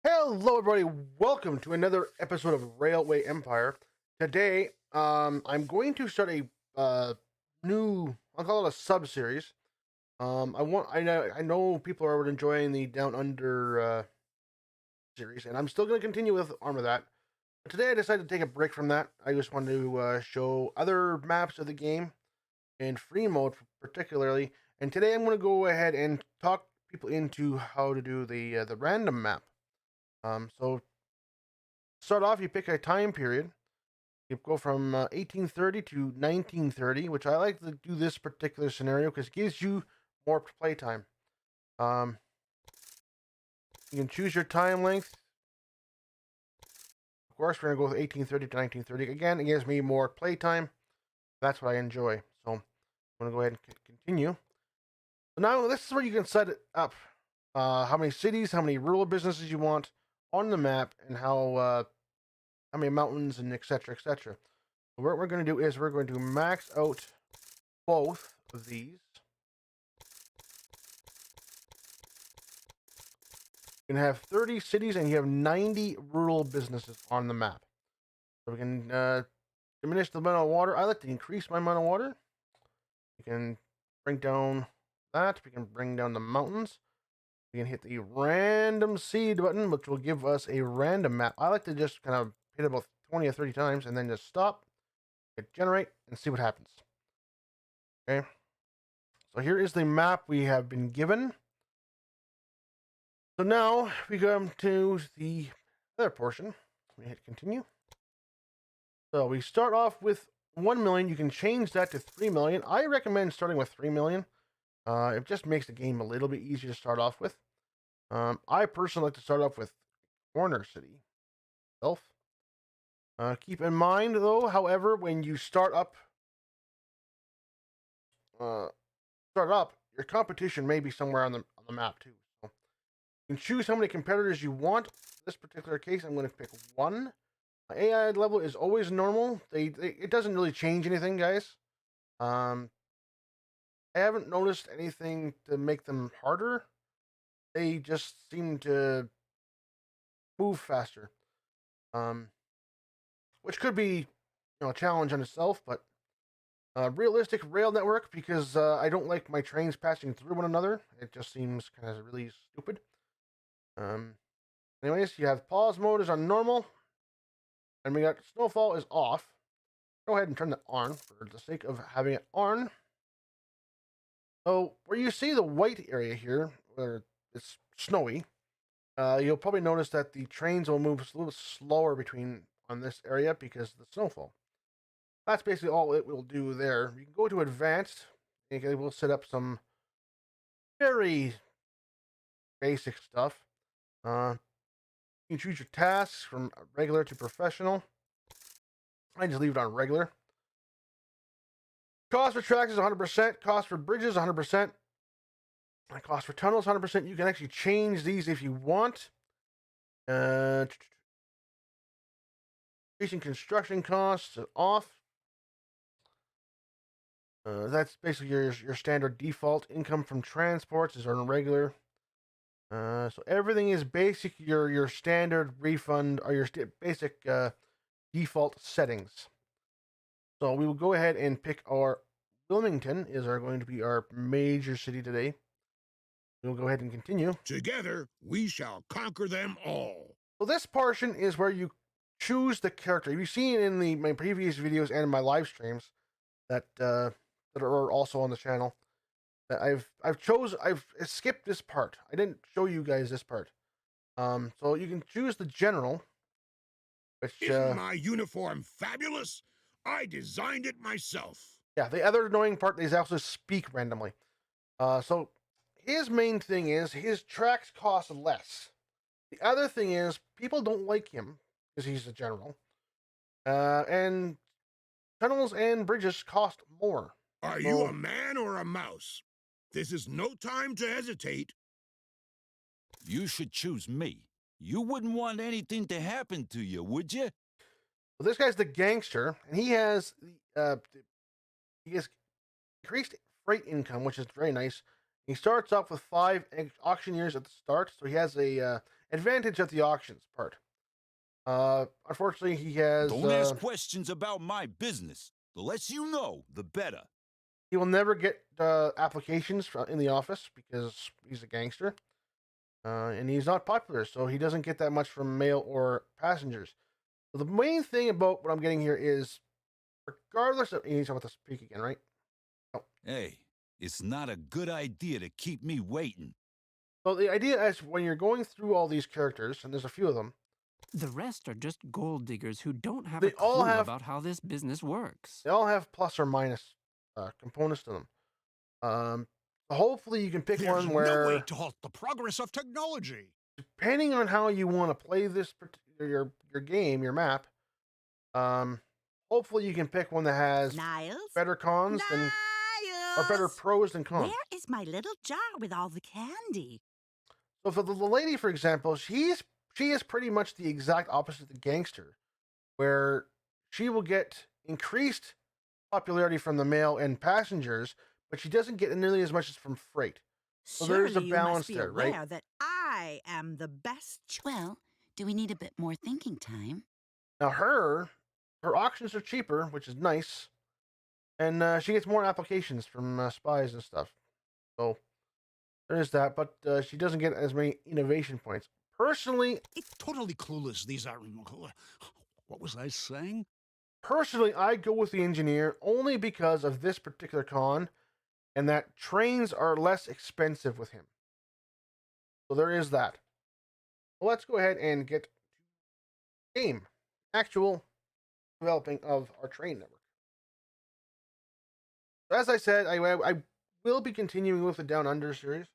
Hello, everybody. Welcome to another episode of Railway Empire. Today, I'm going to start a new. I'll call it a sub series. I know people are enjoying the Down Under series, and I'm still going to continue with Armor That. But today, I decided to take a break from that. I just wanted to show other maps of the game in free mode, particularly. And today, I'm going to go ahead and talk people into how to do the random map. So start off, you pick a time period. You go from 1830 to 1930, which I like to do this particular scenario because it gives you more playtime. Um, you can choose your time length. Of course, we're going to go with 1830 to 1930. Again, it gives me more playtime. That's what I enjoy. So I'm going to go ahead and continue. So now this is where you can set it up. How many cities, how many rural businesses you want on the map, and how many mountains, and etc. etc. What we're going to do is we're going to max out both of these. You can have 30 cities and you have 90 rural businesses on the map. So we can diminish the amount of water. I like to increase my amount of water. We can bring down that. We can bring down the mountains. We can hit the random seed button, which will give us a random map. I like to just kind of hit it about 20 or 30 times and then just stop, hit generate, and see what happens. Okay. So here is the map we have been given. So now we come to the other portion. We hit continue. So we start off with 1 million. You can change that to 3 million. I recommend starting with 3 million. It just makes the game a little bit easier to start off with. I personally like to start off with Corner City itself. Keep in mind, though, however, when you start up, your competition may be somewhere on the map too. So you can choose how many competitors you want. In this particular case, I'm going to pick one. AI level is always normal. It doesn't really change anything, guys. I haven't noticed anything to make them harder. They just seem to move faster. Which could be, a challenge on itself, but realistic rail network because I don't like my trains passing through one another. It just seems kind of really stupid. Um, anyways, you have pause mode is on normal, and we got snowfall is off. Go ahead and turn that on for the sake of having it on. So where you see the white area here, where it's snowy, you'll probably notice that the trains will move a little slower between on this area because of the snowfall. That's basically all it will do there. You can go to advanced, and it will set up some very basic stuff. You can choose your tasks from regular to professional. I just leave it on regular. Cost for tracks is 100%. Cost for bridges 100%. Cost for tunnels 100%. You can actually change these if you want. Increasing construction costs off. That's basically your standard default. Income from transports is on regular. So everything is basic. Your standard refund or your basic default settings. So we will go ahead and pick our Wilmington going to be our major city today. We'll go ahead and continue. Together, we shall conquer them all. So this portion is where you choose the character. You've seen in my previous videos and in my live streams that are also on the channel. That I've skipped this part. I didn't show you guys this part. So you can choose the general. Which Isn't my uniform fabulous? I designed it myself. Yeah, the other annoying part is also speak randomly. So his main thing is his tracks cost less. The other thing is people don't like him because he's a general. And tunnels and bridges cost more. Are you a man or a mouse? This is no time to hesitate. You should choose me. You wouldn't want anything to happen to you, would you? So this guy's the gangster, and he has increased freight income, which is very nice. He starts off with 5 auctioneers at the start, so he has a advantage at the auctions part. Unfortunately, he has. Don't ask questions about my business. The less you know, the better. He will never get applications in the office because he's a gangster, and he's not popular, so he doesn't get that much from mail or passengers. So the main thing about what I'm getting here is, regardless of, he's about to speak again, right? Oh. Hey, it's not a good idea to keep me waiting. So the idea is when you're going through all these characters, and there's a few of them, The rest are just gold diggers who don't have They a clue all have- about how this business works. they all have plus or minus components to them. Hopefully you can pick There's one where, no way to halt the progress of technology. depending on how you want to play this your game, your map, hopefully you can pick one that has Niles? better cons than, or better Niles! pros than cons. Where is my little jar with all the candy? So for the lady, for example, she is pretty much the exact opposite of the gangster, where she will get increased popularity from the mail and passengers, but she doesn't get nearly as much as from freight. So there's a Surely you balance must be there, right? aware that I am the best. Well, do we need a bit more thinking time? Now her auctions are cheaper, which is nice, and she gets more applications from spies and stuff. So there is that, but she doesn't get as many innovation points. Personally, It's totally clueless. These are. What was I saying? I go with the engineer only because of this particular con, and that trains are less expensive with him. So there is that. Well, let's go ahead and get to game, actual developing of our train network. So as I said, I will be continuing with the Down Under series.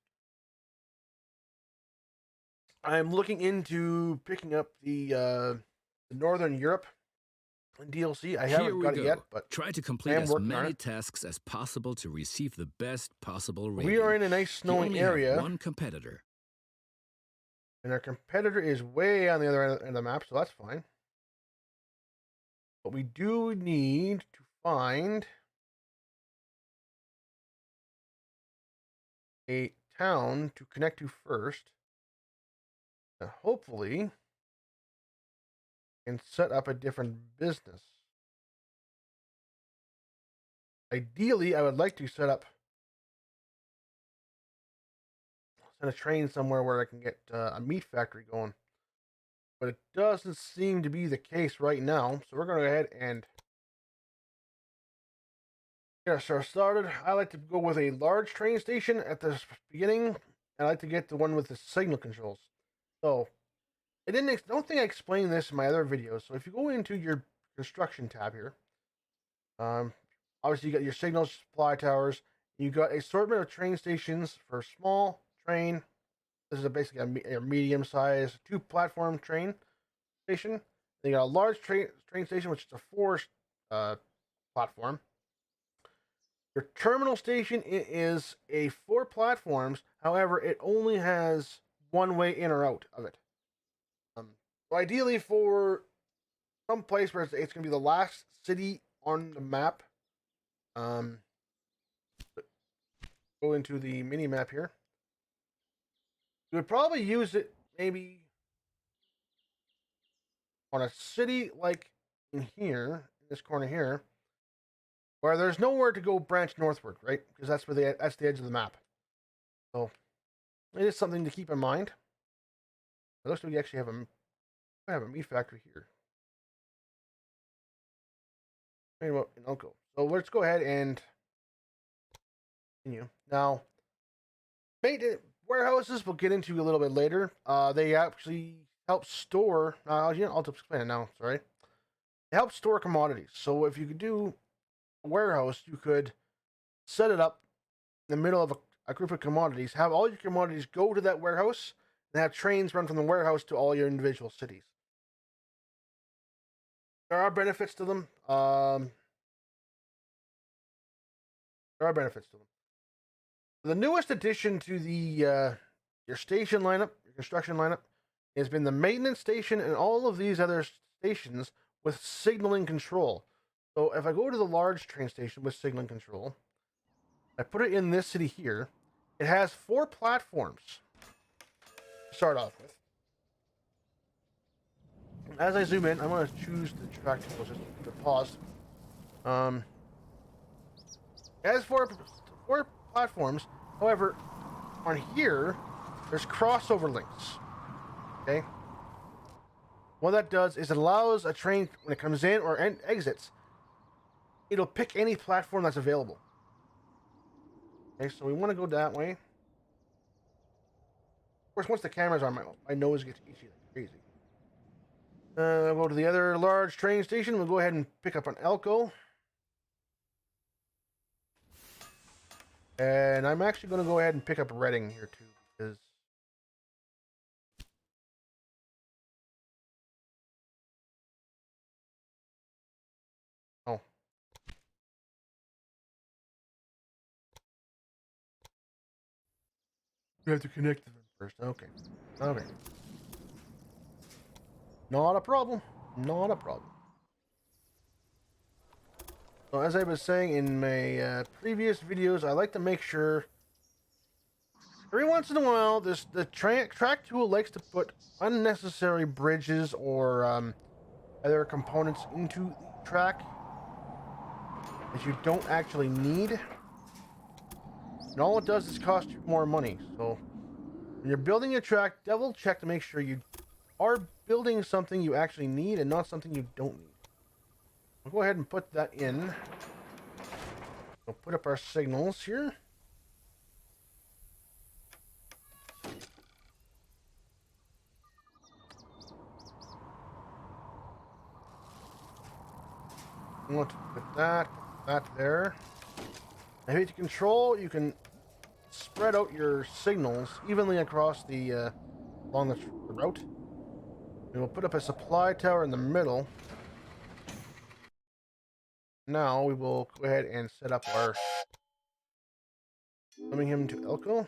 I'm looking into picking up the Northern Europe DLC. I Here haven't we got go. it yet, but Try to I complete am as working on many it. tasks as possible to receive the best possible rating. We are in a nice You snowing only have area, one competitor. and our competitor is way on the other end of the map, so that's fine. But we do need to find a town to connect to first. And hopefully, can set up a different business. Ideally, I would like to send a train somewhere where I can get a meat factory going. But it doesn't seem to be the case right now, so we're going to go ahead and get ourselves started. I like to go with a large train station at the beginning. I like to get the one with the signal controls. So, I don't think I explained this in my other videos. So if you go into your construction tab here, obviously you got your signal supply towers. You got assortment of train stations for small train. This is basically a medium size 2-platform train station. Then you got a large train station, which is a 4 platform. Your terminal station is a 4 platforms. However, it only has one way in or out of it. So ideally, for some place where it's going to be the last city on the map, go into the mini map here. You would probably use it maybe on a city like in here, in this corner here, where there's nowhere to go branch northward, right? Because that's where that's the edge of the map. So it is something to keep in mind. It looks like we actually have a meat factory here. Okay. So let's go ahead and continue. Now, warehouses we'll get into a little bit later. They actually help store. I'll just explain it now. Sorry. They help store commodities. So if you could do a warehouse, you could set it up in the middle of a group of commodities. Have all your commodities go to that warehouse, and have trains run from the warehouse to all your individual cities. There are benefits to them. The newest addition to the your station lineup, your construction lineup, has been the maintenance station and all of these other stations with signaling control. So if I go to the large train station with signaling control, I put it in this city here, It has 4 platforms to start off with. As I zoom in, I'm going to choose the track tool, just keep it paused. It has four platforms. However, on here, there's crossover links. Okay? What that does is it allows a train, when it comes in or exits, it'll pick any platform that's available. Okay, so we want to go that way. Of course, once the camera's on, my nose gets itchy like crazy. We'll go to the other large train station. We'll go ahead and pick up an Elko. And I'm actually going to go ahead and pick up Reading here too, because you have to connect them first. Okay. Okay. Not a problem. Not a problem. So as I was saying in my previous videos, I like to make sure every once in a while the track tool likes to put unnecessary bridges or other components into the track that you don't actually need. And all it does is cost you more money. So when you're building a track, double check to make sure you are building something you actually need and not something you don't need. We'll go ahead and put that in. We'll put up our signals here. We want to put that there. Now, if you control, you can spread out your signals evenly across the along the route. And we'll put up a supply tower in the middle. Now we will go ahead and set up our Birmingham to Elko.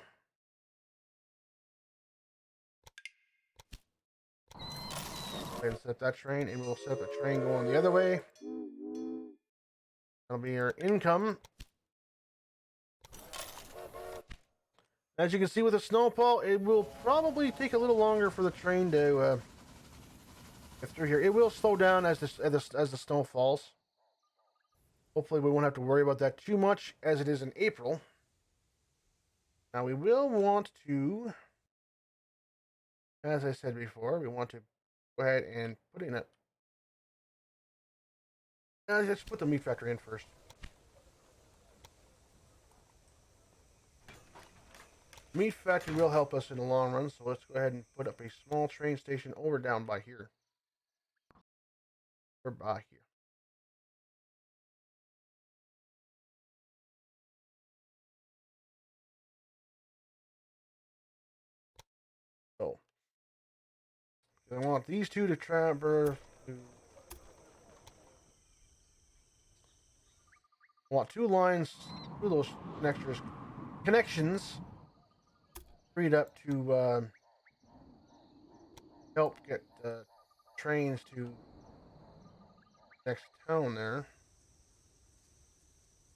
And set up that train, and we'll set up a train going the other way. That'll be your income. As you can see with the snowfall, it will probably take a little longer for the train to get through here. It will slow down as the snow falls. Hopefully we won't have to worry about that too much as it is in April. Now we will want to, as I said before, we want to go ahead and put in it. Let's put the meat factory in first. Meat factory will help us in the long run, so let's go ahead and put up a small train station over down by here. Or by here. So, I want these two to traverse to. I want 2 lines, 2 of those connections freed up to help get trains to next town there.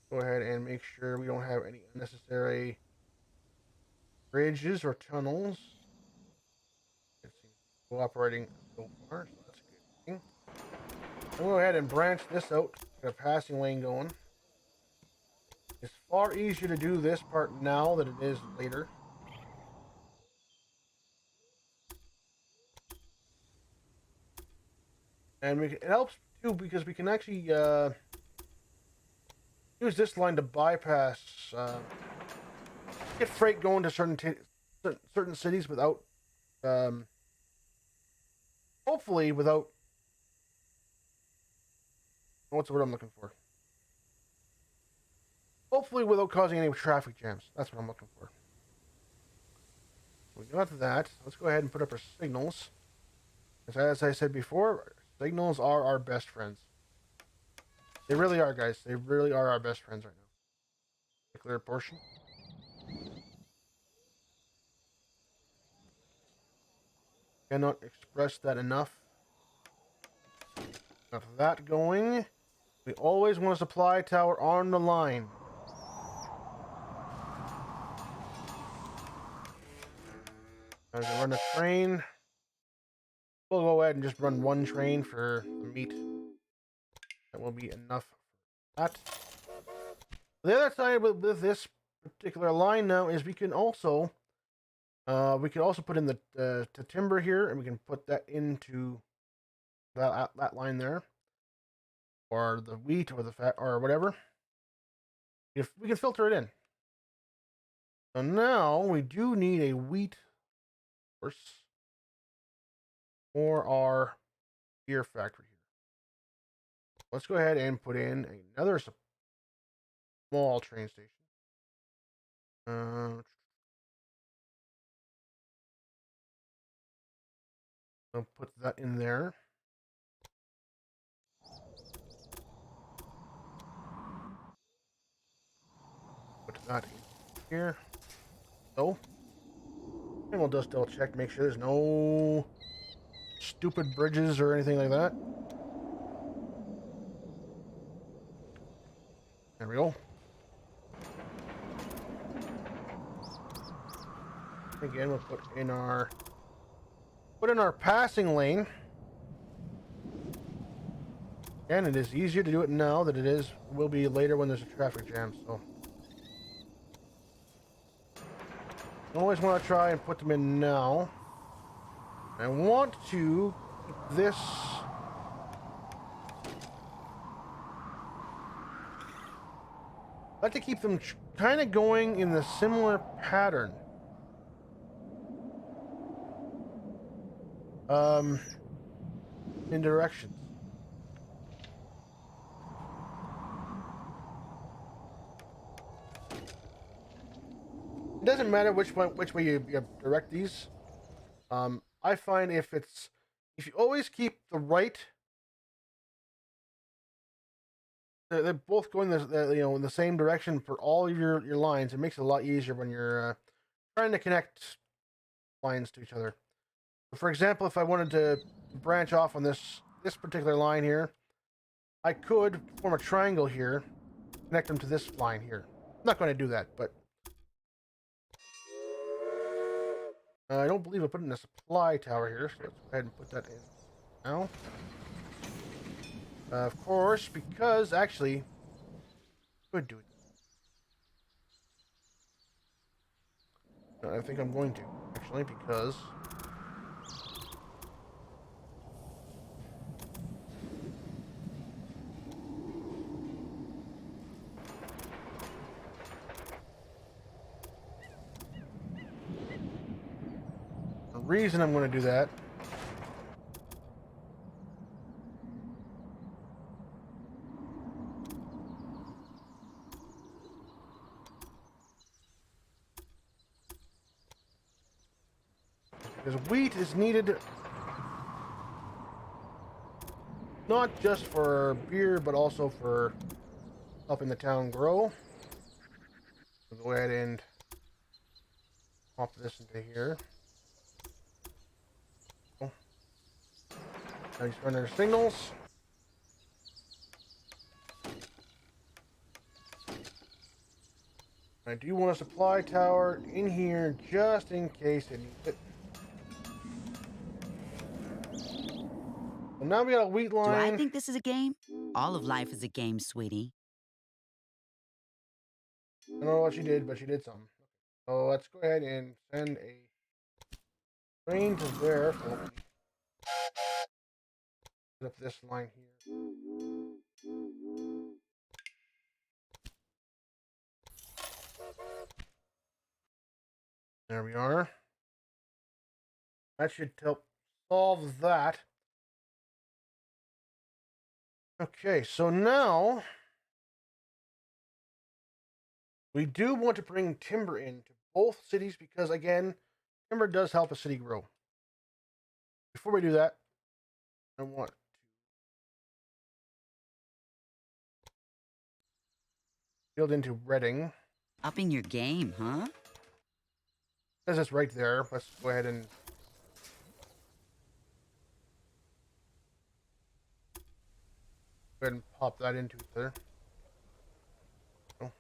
Go ahead and make sure we don't have any unnecessary bridges or tunnels. It's cooperating so far, so that's a good thing. I'll go ahead and branch this out, get a passing lane going. It's far easier to do this part now than it is later. And it helps too because we can actually use this line to bypass, get freight going to certain cities without, hopefully without, what's the word I'm looking for? Hopefully without causing any traffic jams. That's what I'm looking for. We got that. Let's go ahead and put up our signals. As I said before, signals are our best friends. They really are, guys. They really are our best friends right now. Clear portion. Cannot express that enough. Got that going. We always want a supply tower on the line. I'm gonna run a train. We'll go ahead and just run one train for the meat. That will be enough for that. The other side with this particular line now is we can also put in the timber here, and we can put that into that line there, or the wheat, or the fat, or whatever. If we can filter it in. So now we do need a wheat source for our beer factory here. Let's go ahead and put in another small train station. I'll put that in there. Put that in here. So, and we'll just double check, make sure there's no stupid bridges or anything like that. There we go. Again, we'll put in our passing lane. And it is easier to do it now than it will be later when there's a traffic jam. So, I always want to try and put them in now. I want to keep this. I like to keep them kind of going in the similar pattern. In directions. It doesn't matter which way you direct these. I find if you always keep the right, they're both going in the same direction for all of your lines. It makes it a lot easier when you're trying to connect lines to each other. For example, if I wanted to branch off on this particular line here, I could form a triangle here, connect them to this line here. I'm not going to do that, but I don't believe I put in a supply tower here, so let's go ahead and put that in now. Of course, because actually, I could do it. No, I think I'm going to, actually, because the reason I'm going to do that because wheat is needed not just for beer, but also for helping the town grow. We'll go ahead and pop this into here. Now just run our signals. I do want a supply tower in here just in case it needs it. So now we got a wheat Do line. I think this is a game? All of life is a game, sweetie. I don't know what she did, but she did something. So let's go ahead and send a train to there. Put up this line here. There we are. That should help solve that. Okay, so now we do want to bring timber into both cities because, again, timber does help a city grow. Before we do that, I want to build into Reading. Upping your game, huh? Says it's right there. Let's go ahead and pop that into there. Oh.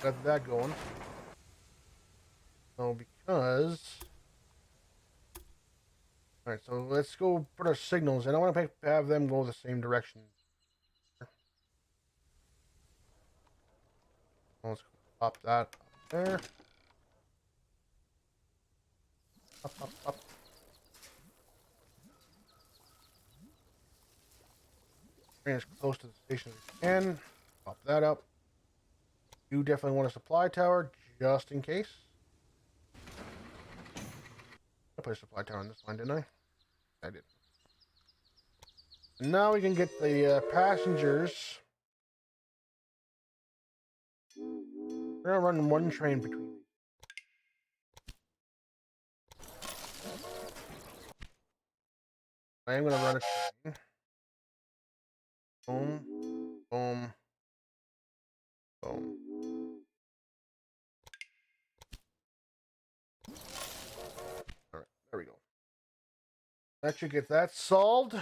got that going. So because... Alright, so let's go put our signals in. I want to have them go the same direction. Let's pop that up there. Up, up, up. Bring as close to the station as we can. Pop that up. You definitely want a supply tower, just in case. I put a supply tower on this line, didn't I? I did. And now we can get the passengers. We're gonna run one train between these. I am gonna run a train. Boom, boom, boom. Alright, there we go. That should get that solved.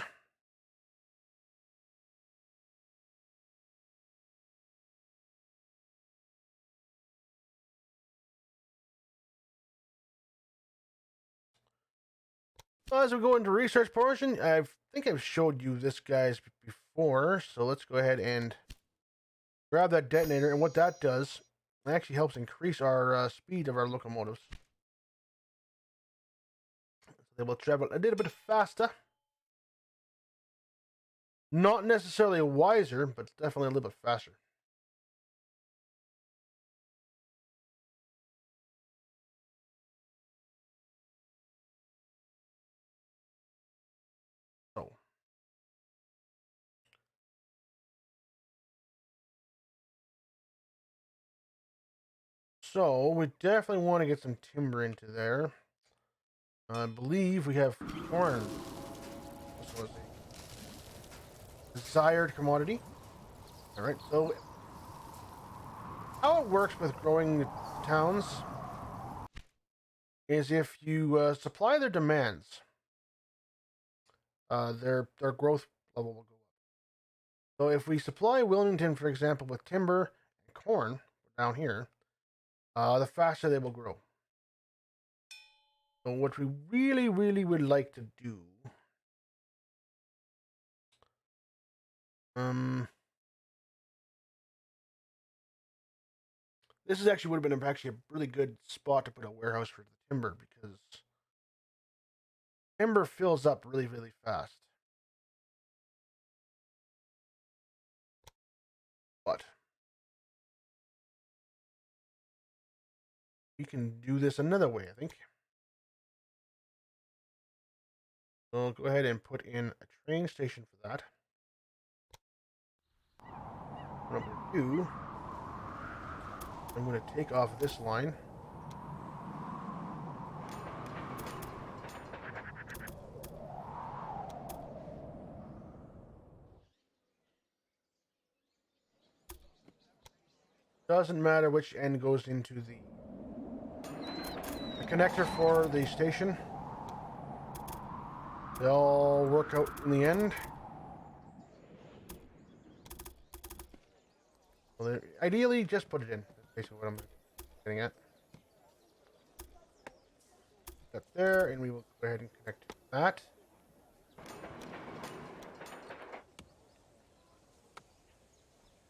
So as we go into research portion, I think I've showed you this guys before, so let's go ahead and grab that detonator, and what that does, it actually helps increase our speed of our locomotives. They will travel a little bit faster. Not necessarily wiser, but definitely a little bit faster. So we definitely want to get some timber into there. I believe we have corn. This was a desired commodity. All right, so how it works with growing towns is if you supply their demands, their growth level will go up. So if we supply Wilmington, for example, with timber and corn down here, the faster they will grow. So what we really, really would like to do, this is actually would have been actually a really good spot to put a warehouse for the timber, because timber fills up really, really fast. But we can do this another way, I think. So I'll go ahead and put in a train station for that. What I'm going to do, I'm going to take off this line. Doesn't matter which end goes into the connector for the station. They all work out in the end. Well, ideally, just put it in. That's basically what I'm getting at. That there, and we will go ahead and connect that.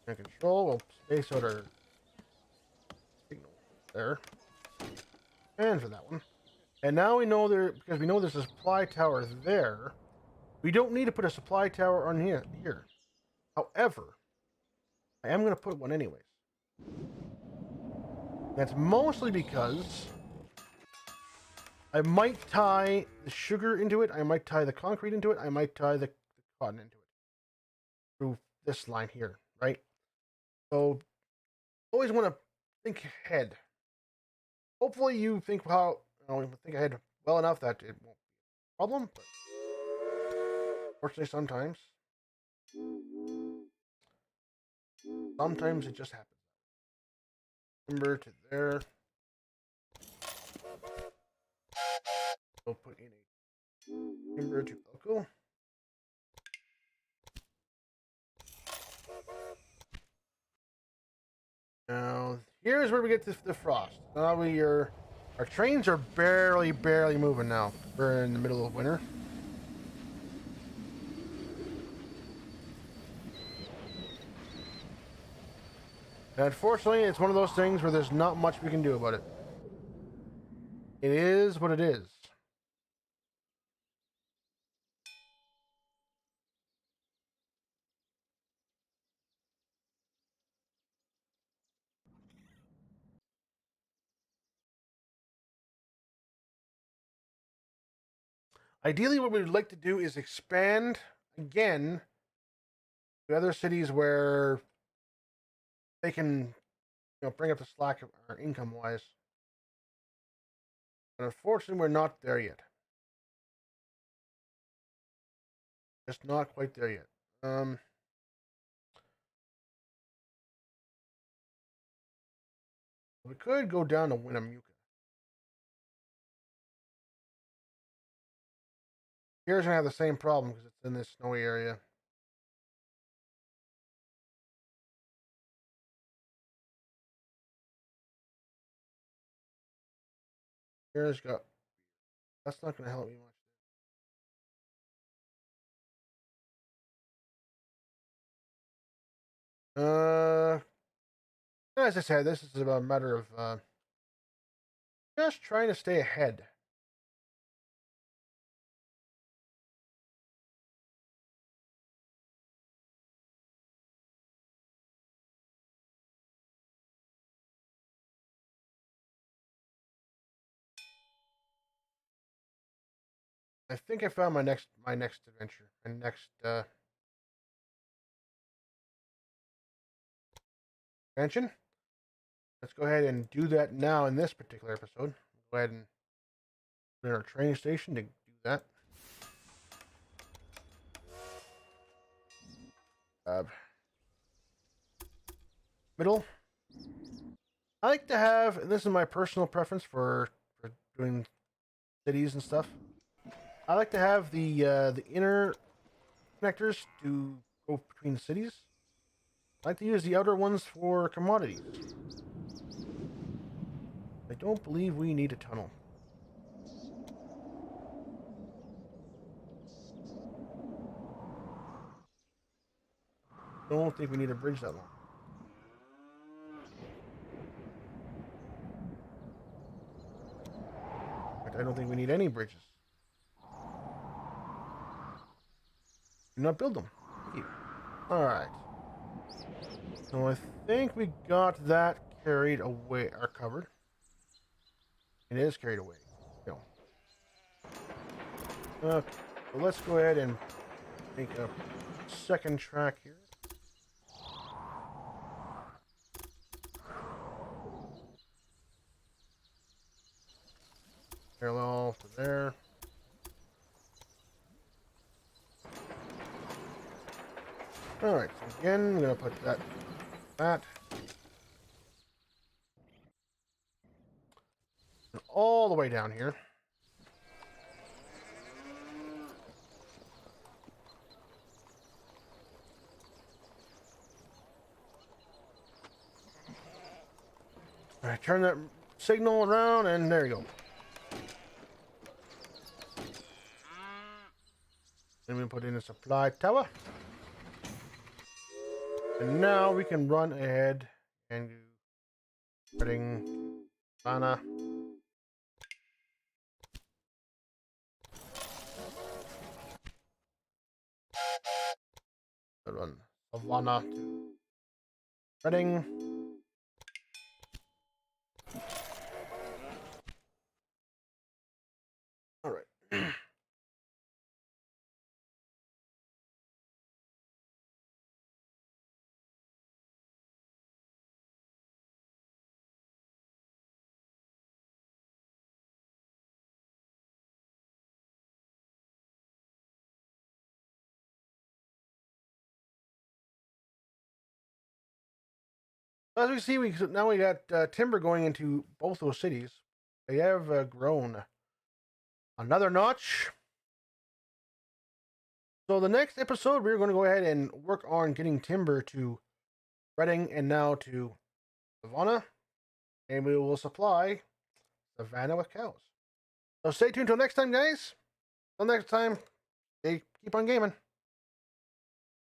And control, we'll space out our signal there. And for that one. And now we know there, because we know there's a supply tower there, we don't need to put a supply tower on here. However, I am going to put one anyways. That's mostly because I might tie the sugar into it, I might tie the concrete into it, I might tie the cotton into it. Through this line here, right? So, always want to think ahead. Hopefully you think think ahead well enough that it won't be a problem, but unfortunately sometimes it just happens. Timber to there. We'll put in a timber to Elko. Now here's where we get to the frost. Now our trains are barely moving now. We're in the middle of winter. And unfortunately, it's one of those things where there's not much we can do about it. It is what it is. Ideally, what we would like to do is expand again to other cities where they can, bring up the slack of our income-wise. But unfortunately, we're not there yet. Just not quite there yet. We could go down to Winnemucca. Here's gonna have the same problem because it's in this snowy area. Here's got. That's not gonna help me much. As I said, this is about a matter of just trying to stay ahead. I think I found my next adventure. My next expansion. Let's go ahead and do that now in this particular episode. Go ahead and put in our training station to do that. Middle. I like to have, and this is my personal preference for doing cities and stuff. I like to have the inner connectors to go between cities. I like to use the outer ones for commodities. I don't believe we need a tunnel. Don't think we need a bridge that long. In fact, I don't think we need any bridges. Do not build them. Alright. So I think we got that carried away, or covered. It is carried away. No. Okay, so let's go ahead and make a second track here. Parallel to there. Alright, so again, I'm going to put that. And all the way down here. Alright, turn that signal around, and there you go. Then we put in a supply tower. And now we can run ahead and do Reading, Savannah. Run Savannah to Reading. All right. As we see, now we got timber going into both those cities. They have grown another notch. So the next episode, we're going to go ahead and work on getting timber to Reading and now to Savannah. and we will supply Savannah with cows. So stay tuned till next time, guys. Till next time, keep on gaming.